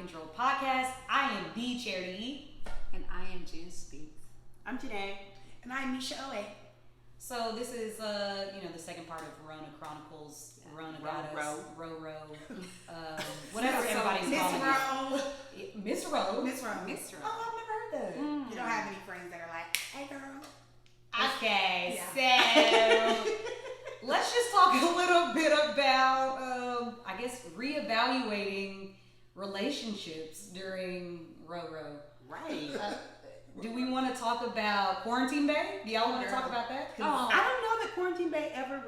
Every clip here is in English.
Control podcast. I am the Charity E. And I am Jen Speaks. I'm Janae. And I'm Misha Oe. So this is the second part of Rona Chronicles. Rona Goddess, Ro. Whatever everybody's calling it. Miss Ro. Miss Ro. Oh, I've never heard that. You don't have any friends that are like, hey girl. Okay, so let's just talk a little bit about, reevaluating relationships during Ro. Right. Do we want to talk about Quarantine Bay? Do y'all want to talk about that? I don't know that Quarantine Bay ever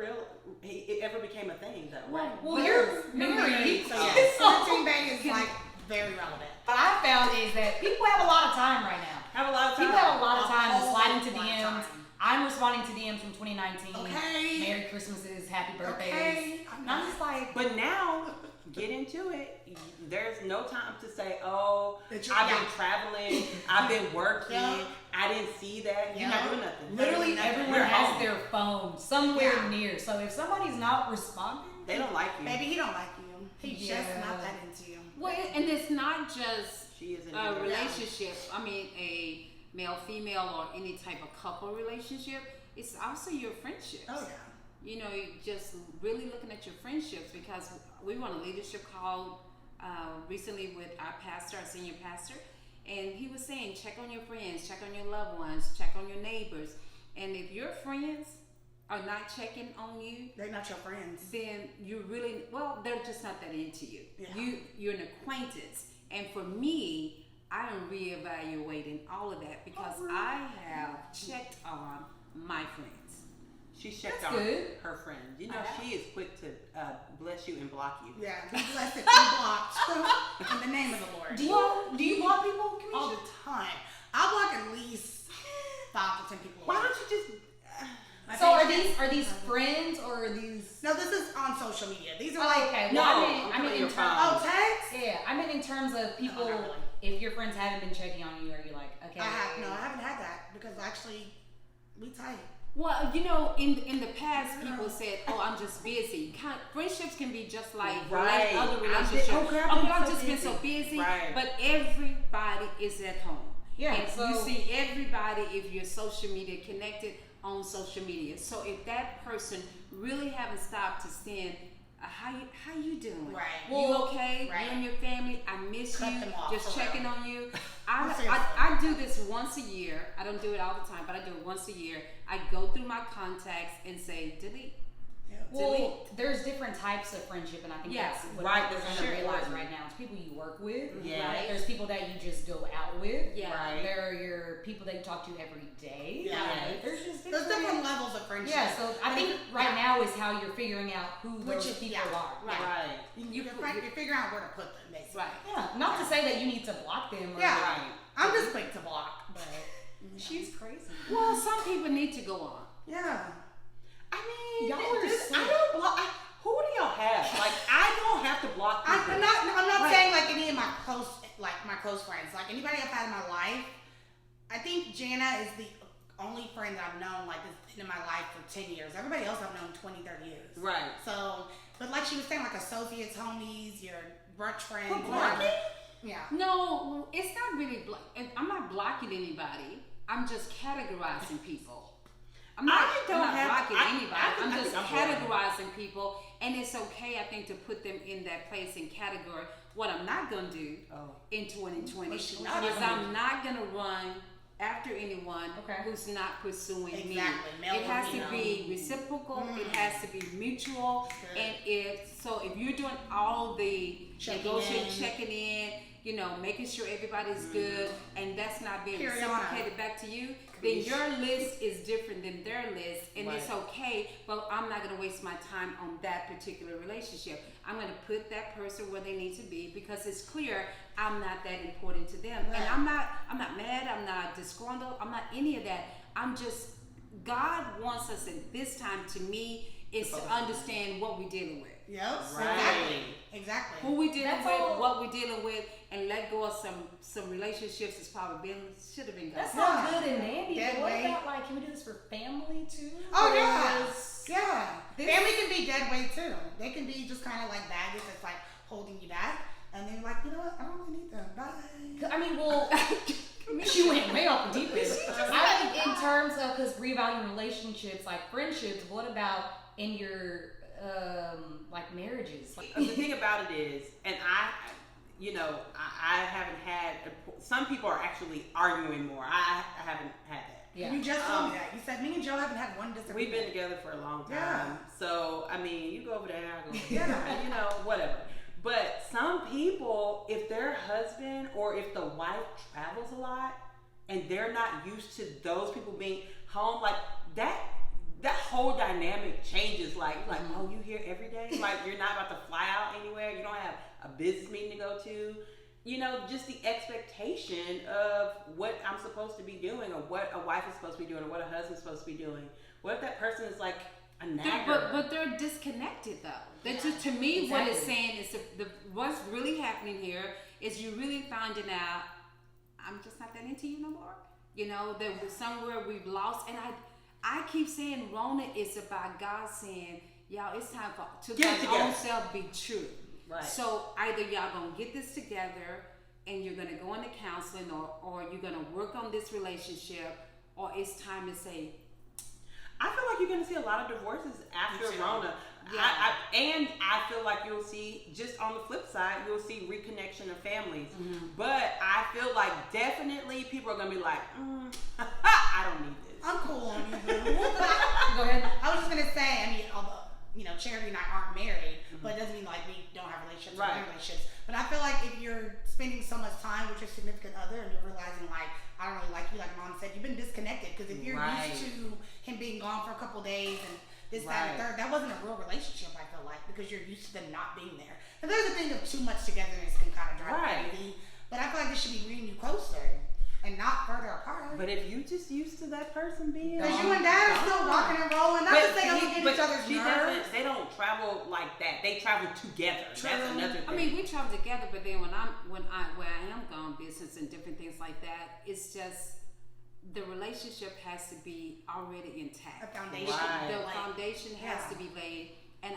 became a thing, though. Right? Well, you're married, so yes, Quarantine Bay is like very relevant. What I found is that people have a lot of time right now. People have a lot of time to slide into DMs. I'm responding to DMs from 2019. Okay. Merry Christmases, happy birthdays. Okay. I'm just like, but now, get into it. There's no time to say, oh, I've been traveling, I've been working, I didn't see that. You're not doing nothing. Literally everyone has their phone somewhere near. So if somebody's not responding, they don't like you. Maybe he don't like you. He's just not that into you. Well, and it's not just a relationship. I mean, a male-female or any type of couple relationship. It's also your friendships. Oh, yeah. You know, just really looking at your friendships, because we were on a leadership call recently with our pastor, our senior pastor, and he was saying, check on your friends, check on your loved ones, check on your neighbors. And if your friends are not checking on you, they're not your friends. Then you really, they're just not that into you. Yeah. You're an acquaintance. And for me, I am reevaluating all of that because I have checked on my friends. She checked on her friend. You know, she is quick to bless you and block you. Yeah, be blessed and blocked in the name of the Lord. Do you block people? All the time. I block at least 5 to 10 people. Why don't you just? So are these friends or are these? No, this is on social media. These are I mean in terms. Text. Yeah, I mean in terms of people. No, really. If your friends haven't been checking on you, are you like, okay? I haven't had that because actually we tight. Well, you know, in the past, people said, "Oh, I'm just busy." Friendships can be just like other relationships. I've just been so busy. Right. But everybody is at home. Yeah. And so you see everybody if you're social media connected on social media. So if that person really haven't stopped to send, how you doing? Right. You okay? Right. You and your family? I miss Cut you. them off, Just checking on you. I do this once a year. I don't do it all the time, but I do it once a year. I go through my contacts and say delete. Well, there's different types of friendship, and I think that's what people are going to realize right now. It's people you work with. Yeah. Right? There's people that you just go out with. Yeah. Right. There are your people that you talk to every day. Yeah. Right? There's different levels of friendship. Yeah, so I think right now is how you're figuring out who those people are. Right. You're figuring out where to put them, basically. Right. Yeah. Not to say that you need to block them. Or I'm just quick to block, but she's crazy. Well, some people need to go on. yeah. I mean, y'all I don't block. Who do y'all have? Like, I don't have to block people. I'm not saying like any of my close friends. Like anybody I've had in my life, I think Jana is the only friend that I've known like this in my life for 10 years. Everybody else I've known 20, 30 years. Right. So, but like she was saying, like associates, homies, your brunch friends. Blocking? Yeah. No, it's not really. I'm not blocking anybody. I'm just categorizing people. I'm not blocking anybody. I'm just categorizing people, and it's okay, I think, to put them in that place and category. What I'm not going to do in 2020 is I'm not going to run after anyone who's not pursuing me. It has to be reciprocal. It has to be mutual. And if you're doing all the checking in, you know, making sure everybody's good, and that's not being reciprocated back to you, then your list is different than their list, and it's okay, but I'm not going to waste my time on that particular relationship. I'm going to put that person where they need to be because it's clear I'm not that important to them. And I'm not mad, I'm not disgruntled, I'm not any of that. I'm just, God wants us at this time, to me, is to understand what we're dealing with. Yep. Right. Exactly. Who we dealing with, what we're dealing with, and let go of some relationships that's probably should have been gone. That's all good and dandy. Dead But what weight. about like, can we do this for family too? Oh yeah. Family can be dead weight too. They can be just kind of like baggage that's like holding you back. and then you're like, you know what, I don't really need them. Bye. I mean, well, she went way off the deep end. I think in terms of, because reevaluating relationships, like friendships, what about in your like marriages? The thing about it is, and I haven't had. Some people are actually arguing more. I haven't had that. Yeah. You just told me that. You said me and Joe haven't had one disagreement. We've been together for a long time. Yeah. So, I mean, you go over there, I go over there. Whatever. But some people, if their husband or if the wife travels a lot and they're not used to those people being home, like that whole dynamic changes. Like, oh, you here every day? Like, you're not about to fly out anywhere. You don't have a business meeting to go to. Just the expectation of what I'm supposed to be doing, or what a wife is supposed to be doing, or what a husband's supposed to be doing. What if that person is like a nagger? But they're disconnected though. That's just, to me, exactly. What it's saying is what's really happening here is you really finding out, I'm just not that into you no more. That was somewhere we've lost, and I keep saying Rona is about God saying, y'all, it's time to your own self be true. Right. So either y'all gonna get this together and you're gonna go into counseling, or you're gonna work on this relationship, or it's time to say. I feel like you're gonna see a lot of divorces after Rona. Yeah. I feel like you'll see, just on the flip side, you'll see reconnection of families. Mm-hmm. But I feel like definitely people are gonna be like, I don't need this. I'm cool on you, boo. Go ahead. I was just gonna say, I mean, although Charity and I aren't married, but it doesn't mean like we don't have relationships or have relationships. But I feel like if you're spending so much time with your significant other and you're realizing like, I don't really like you, like Mom said, you've been disconnected. Because if you're used to him being gone for a couple days and this, that, and third, that wasn't a real relationship, I feel like, because you're used to them not being there. And there's a thing of too much togetherness can kind of drive crazy. But I feel like this should be bringing you closer and not further apart. But if you just used to that person being, because you and Dad are still rocking and rolling, not to say don't get each other's nerves. They don't travel like that. They travel together. True. That's another thing. I mean, we travel together, but then when I am gone business and different things like that, it's just the relationship has to be already intact. A foundation. The foundation has to be laid, and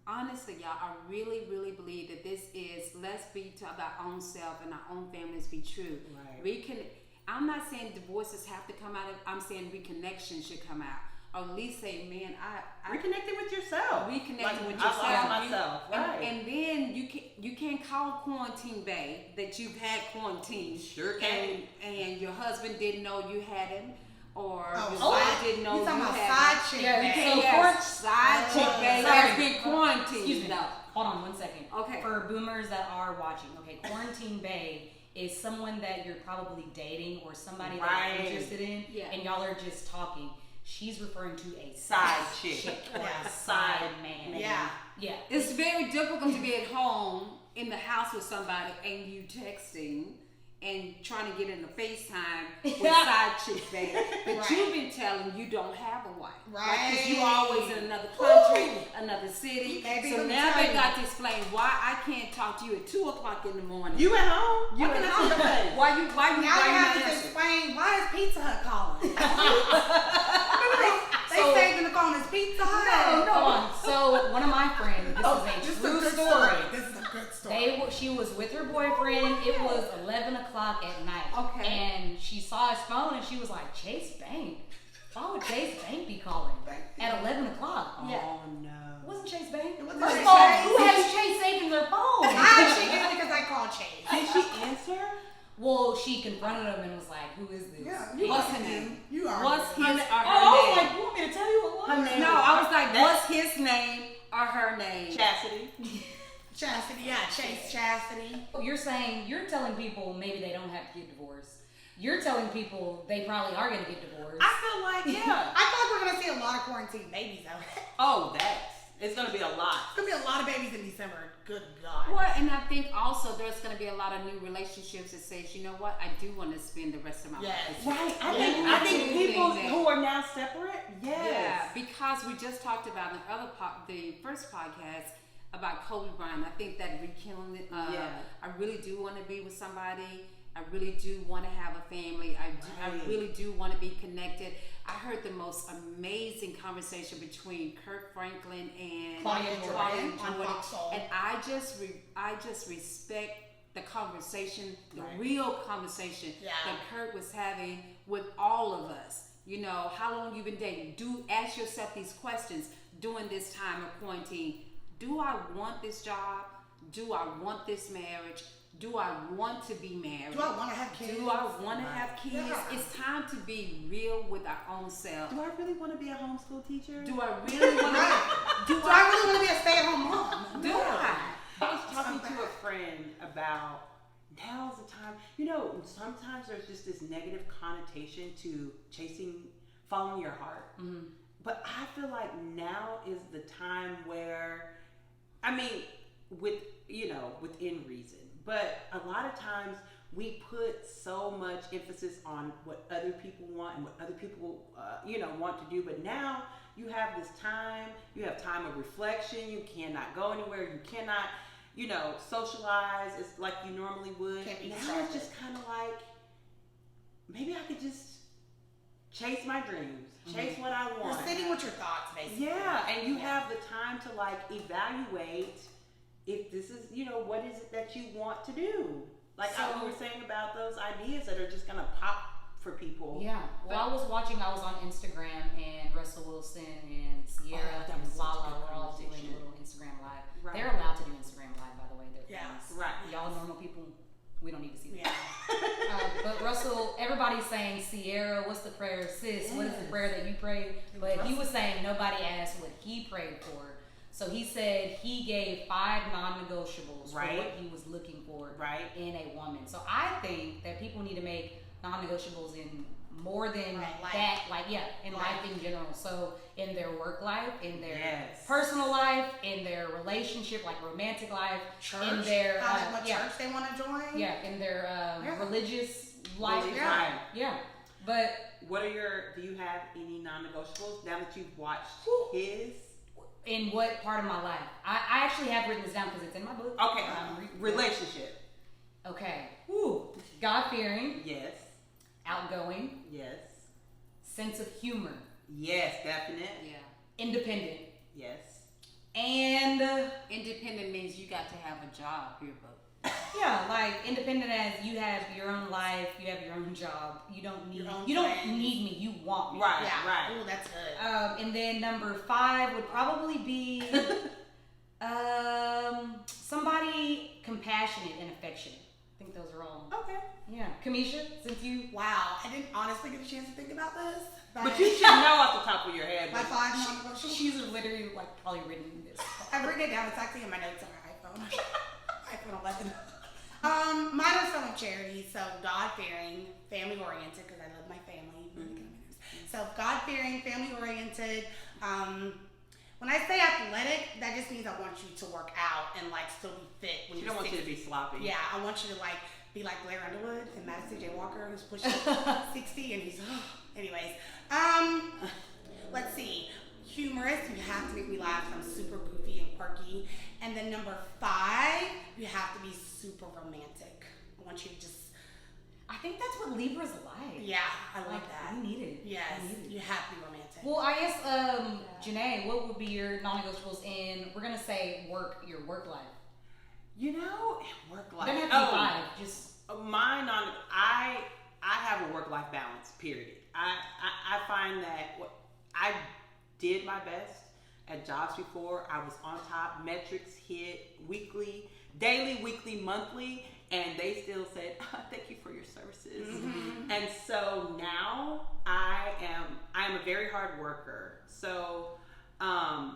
honestly, y'all, I really, really believe that this is, let's be to our own self and our own families be true. Right. I'm not saying divorces have to come out. I'm saying reconnection should come out. Or at least say, man, I reconnected with yourself. Reconnected with yourself. I lost myself. Right. And then you can't call Quarantine Bay that you've had quarantine. Sure can. And your husband didn't know you had him. Or your wife didn't know you side had chick. Side chick Bay has been quarantined. Excuse me. No, hold on 1 second. Okay. For boomers that are watching, Quarantine Bay is someone that you're probably dating or somebody that you're interested in, and y'all are just talking. She's referring to a side chick or a side man. Yeah. It's very difficult to be at home in the house with somebody and you texting and trying to get in the FaceTime with side chick, baby. But you've been telling you don't have a wife. Right. Because you always in another country, another city. So now they got to explain why I can't talk to you at 2:00 in the morning. You at home? You at home? Why you have to explain, why is Pizza Hut calling? They saved in the phone as Pizza Hut. No. So one of my friends, this is a true story. This is a good story. She was with her boyfriend. It was 11:00 at night. Okay. And she saw his phone and she was like, Chase Bank? Why would Chase Bank be calling at 11:00? Yeah. Oh no. It wasn't Chase Bank. It wasn't First Chase of all, Bank. who has Chase saved in their phone? I actually did it because I called Chase. Did she answer? Well, she confronted him and was like, "Who is this?" Yeah, what's her name? You are. What's his or her name? I was like, "You want me to tell you what her name?" No, I was like, "What's his name or her name?" Chastity. Chastity, Chase Chastity. You're saying you're telling people maybe they don't have to get divorced. You're telling people they probably are going to get divorced. I feel like I feel like we're going to see a lot of quarantine babies though. Oh, it's going to be a lot. It's going to be a lot of babies in December. Good God. Well, and I think also there's going to be a lot of new relationships that says, you know what, I do want to spend the rest of my life. Right. I think people who are now separate. Yes. Yeah, because we just talked about in the first podcast about Kobe Bryant. I think that rekindling it. I really do want to be with somebody I really do want to have a family. I really do want to be connected. I heard the most amazing conversation between Kirk Franklin and Claudia Jordan on Fox Soul. And I just respect the conversation, the real conversation that Kirk was having with all of us. You know, how long you've been dating. Do ask yourself these questions during this time of quarantine. Do I want this job? Do I want this marriage? Do I want to be married? Do I want to have kids? Do I want to have kids? Yeah. It's time to be real with our own self. Do I really want to be a homeschool teacher? Do I really want to? Do I really want to be a stay-at-home mom? Do I? I was talking to a friend about now's the time. You know, sometimes there's just this negative connotation to following your heart. Mm-hmm. But I feel like now is the time where, I mean, within reason. But a lot of times we put so much emphasis on what other people want and what other people, want to do. But now you have this time. You have time of reflection. You cannot go anywhere. You cannot, socialize as like you normally would. Now it's just kind of like, maybe I could just chase my dreams, chase what I want. You're sitting with your thoughts, basically. Yeah, and you have the time to like evaluate if this is, what is it that you want to do? Like we were saying about those ideas that are just gonna pop for people. Yeah. Well, I was on Instagram and Russell Wilson and Sierra and Lala were all doing a little Instagram live. Right. They're allowed to do Instagram live, by the way. They're famous. Right. Y'all normal people, we don't need to see that. Yeah. But Russell, everybody's saying, Sierra, what's the prayer? Sis, what is the prayer that you prayed? But he was saying nobody asked what he prayed for. So he said he gave 5 non-negotiables for what he was looking for in a woman. So I think that people need to make non-negotiables in more than that, in life in general. So in their work life, in their personal life, in their relationship, like romantic life, church, in their what church they want to join. Yeah, in their religious life. Yeah. But do you have any non-negotiables now that you've watched his? In what part of my life? I actually have written this down because it's in my book. Okay. Relationship. Okay. God-fearing. Yes. Outgoing. Yes. Sense of humor. Yes, definite. Yeah. Independent. Yes. And independent means you got to have a job here, but yeah, like independent as you have your own life, you have your own job. You don't need me. You want me. Right. Right. Oh, that's good. And then number 5 would probably be somebody compassionate and affectionate. I think those are all. Okay. Yeah. Kamisha, since you. Wow, I didn't honestly get a chance to think about this. But you should know off the top of your head. My 5 non-negotiables. She's literally probably written this. I've written it down. It's actually in my notes on my iPhone. iPhone 11. Mine are some of charity. So God-fearing, family-oriented, because I love my family. So God-fearing, family-oriented. When I say athletic, that just means I want you to work out and still be fit. When you don't want you to be sloppy. Yeah, I want you to be like Blair Underwood and Madison J. Walker, who's pushing 60 and he's anyways. Let's see. Humorous, you have to make me laugh. I'm super goofy and quirky. And then number 5, you have to be super romantic. I want you to just. I think that's what Libra's like. Yeah, I like that. We need it. Yes, you have to be romantic. Well, I guess, Janae, what would be your non-negotiables in? We're gonna say your work life. Work life. Doesn't have to be 5. Just mine on. I have a work-life balance. Period. I find that I did my best at jobs before. I was on top. Metrics hit weekly, daily, weekly, monthly, and they still said, "Thank you for your services." Mm-hmm. And so now I am a very hard worker. So now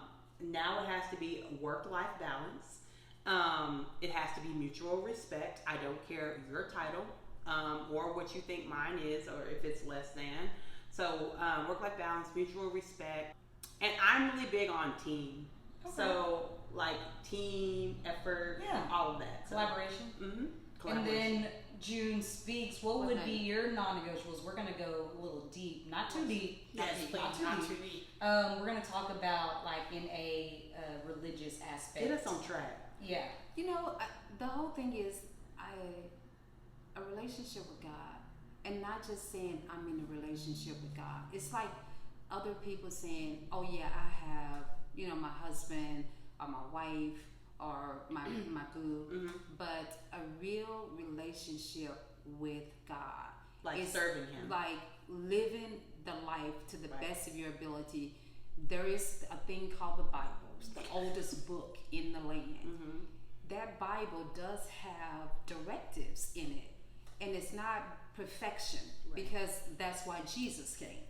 it has to be a work-life balance. It has to be mutual respect. I don't care your title or what you think mine is, or if it's less than. So work-life balance, mutual respect, and I'm really big on team. Okay. So team effort, all of that. Collaboration. Mm-hmm. And then June speaks. What would be your non-negotiables? We're gonna go a little deep, not too deep. Yes, not too deep. We're gonna talk about in a religious aspect. Get us on track. Yeah. The whole thing is a relationship with God, and not just saying I'm in a relationship with God. It's like other people saying, "Oh yeah, I have, my husband or my wife or my boo," but a real relationship with God, like serving Him, like living the life to the best of your ability. There is a thing called the Bible. It's the oldest book in the land. That Bible does have directives in it, and it's not perfection, because that's why Jesus came.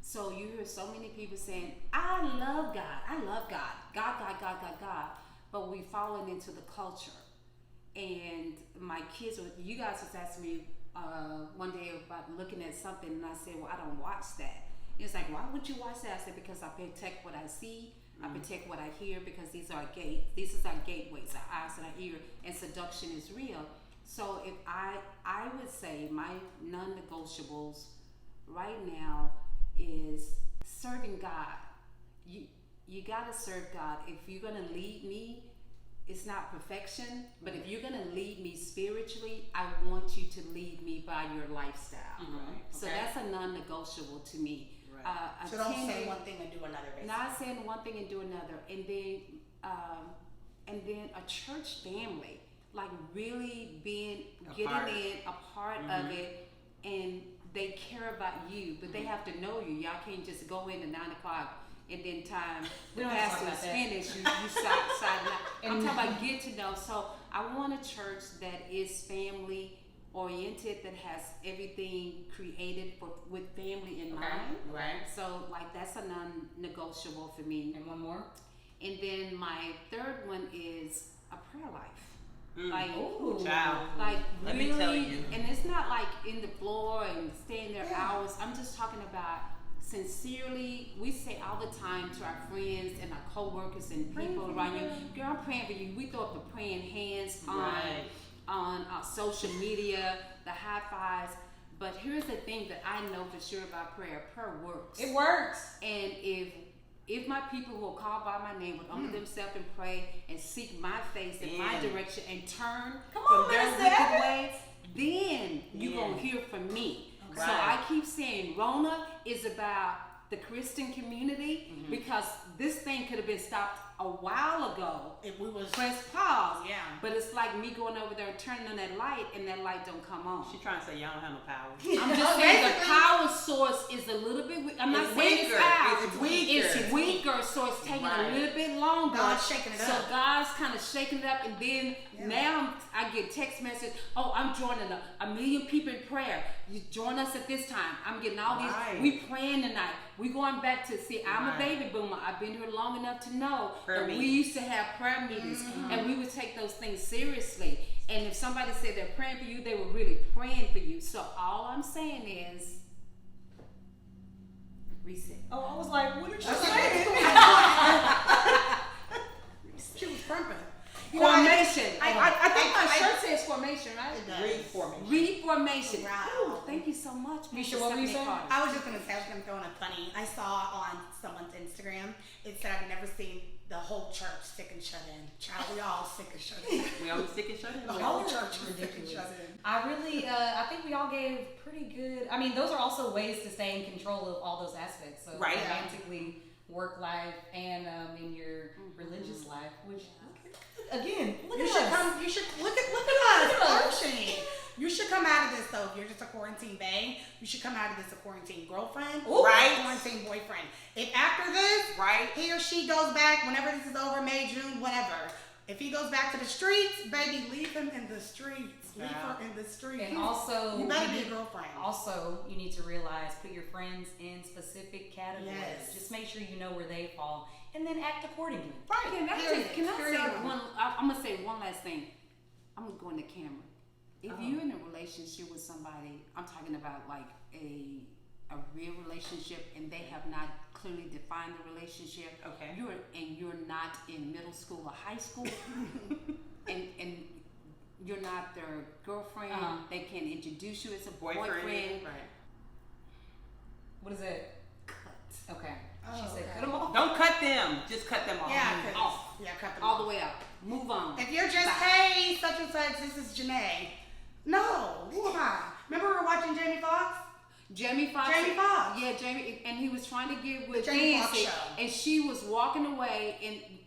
So you hear so many people saying, I love God, God, but we've fallen into the culture. And my kids, you guys was asking me one day about looking at something, and I said, well, I don't watch that. And it's like, why would you watch that? I said, because I protect what I see, I protect what I hear, because these are gates. These are our gateways, our eyes and our ear, and seduction is real. So if I would say my non-negotiables right now is serving God. You gotta serve God. If you're gonna lead me, it's not perfection, but if you're gonna lead me spiritually, I want you to lead me by your lifestyle. So that's a non-negotiable to me. So don't say one thing and do another. Basically. Not saying one thing and do another, and then a church family, like really getting in a part of it, and they care about you, but they have to know you. Y'all can't just go in at 9 o'clock and then time the pastor is finished. You side. I'm talking about get to know. So I want a church that is family oriented, that has everything created with family in mind. Right. So like that's a non-negotiable for me. And one more. And then my third one is a prayer life. Like, child. Like let really, me tell you. And it's not like in the floor and staying there hours. I'm just talking about sincerely. We say all the time to our friends and our co-workers and people around you, girl, I'm praying for you. We throw up the praying hands on our social media, the high fives. But here's the thing that I know for sure about prayer. Prayer works. It works. And if my people will call by my name, would humble themselves and pray and seek my face and my direction and turn from their wicked ways, then you're going to hear from me. So I keep saying Rona is about the Christian community, because this thing could have been stopped a while ago. If we was press pause. But it's like me going over there, turning on that light, and that light don't come on. She's trying to say y'all don't have no power. I'm just saying the power source is a little bit weak. I'm not saying it's out. It's weaker, so it's taking a little bit longer. God's shaking it up. So God's kind of shaking it up, and then now I get text message. Oh, I'm joining a million people in prayer. You join us at this time. I'm getting all these. We praying tonight. We going back to see. I'm a baby boomer. I've been here long enough to know that we used to have prayer meetings, and we would take those things seriously. And if somebody said they're praying for you, they were really praying for you. So all I'm saying is reset. Oh, I was like, what did you say? She was crumping. Formation. I think my shirt says formation, right? Reformation. Wow. Ooh, thank you so much. Misha, what were you saying? I was just going to say, I was going to throw in a funny. I saw on someone's Instagram, it said, I've never seen the whole church sick and shut in. Child, we all sick and shut in. We all sick and shut in? The whole church was sick and shut in. I think we all gave pretty good, I mean, those are also ways to stay in control of all those aspects. So romantically, work life, and in your religious life, which, again, look at us. You should look at us. You should come out of this though. If you're just a quarantine bae, you should come out of this a quarantine girlfriend, quarantine boyfriend. If after this, he or she goes back whenever this is over, May, June, whatever. If he goes back to the streets, baby, leave him in the streets. Leave her in the streets. And also, you better be a girlfriend. Also, you need to realize, put your friends in specific categories. Yes. Just make sure you know where they fall, and then act accordingly. Right. Can I say one? I'm gonna say one last thing. I'm gonna go in the camera. If you're in a relationship with somebody, I'm talking about like a real relationship, and they have not clearly defined the relationship. Okay. You're not in middle school or high school, and you're not their girlfriend. They can introduce you as a boyfriend. Right. What is it? Cut. Okay. She said cut them off. Don't cut them. Just cut them off. Cut them all off. the way out. Move on. If you're just, hey, such and such, this is Janae. No, who am I? Remember we were watching Jamie Foxx? Jamie Foxx. Yeah, Jamie, and he was trying to get with Nancy, and she was walking away,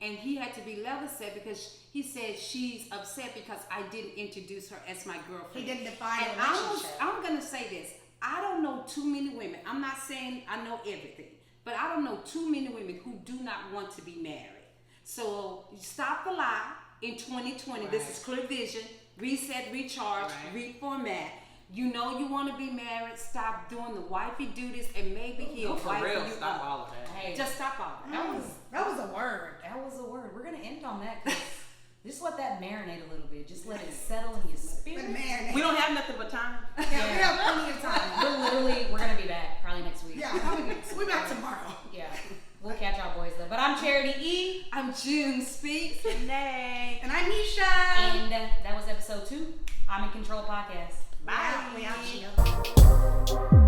and he had to be level set because he said she's upset because I didn't introduce her as my girlfriend. He didn't define a relationship. I'm gonna say this. I don't know too many women. I'm not saying I know everything, but I don't know too many women who do not want to be married. So stop the lie in 2020. Right. This is clear vision. Reset, recharge, reformat. You know you want to be married. Stop doing the wifey duties, and maybe he'll fight for you. Stop all of that. Hey, just stop all of that. That was a word. That was a word. We're gonna end on that because just let that marinate a little bit. Just let it settle in your spirit. We don't have nothing but time. Yeah, we have plenty of time. We're gonna be back probably next week. Yeah, we're back tomorrow. Yeah. We'll catch y'all boys though. But I'm Charity E. I'm June Speaks. Renee. And I'm Nisha. And that was episode 2. I'm in Control Podcast. Bye. We out here.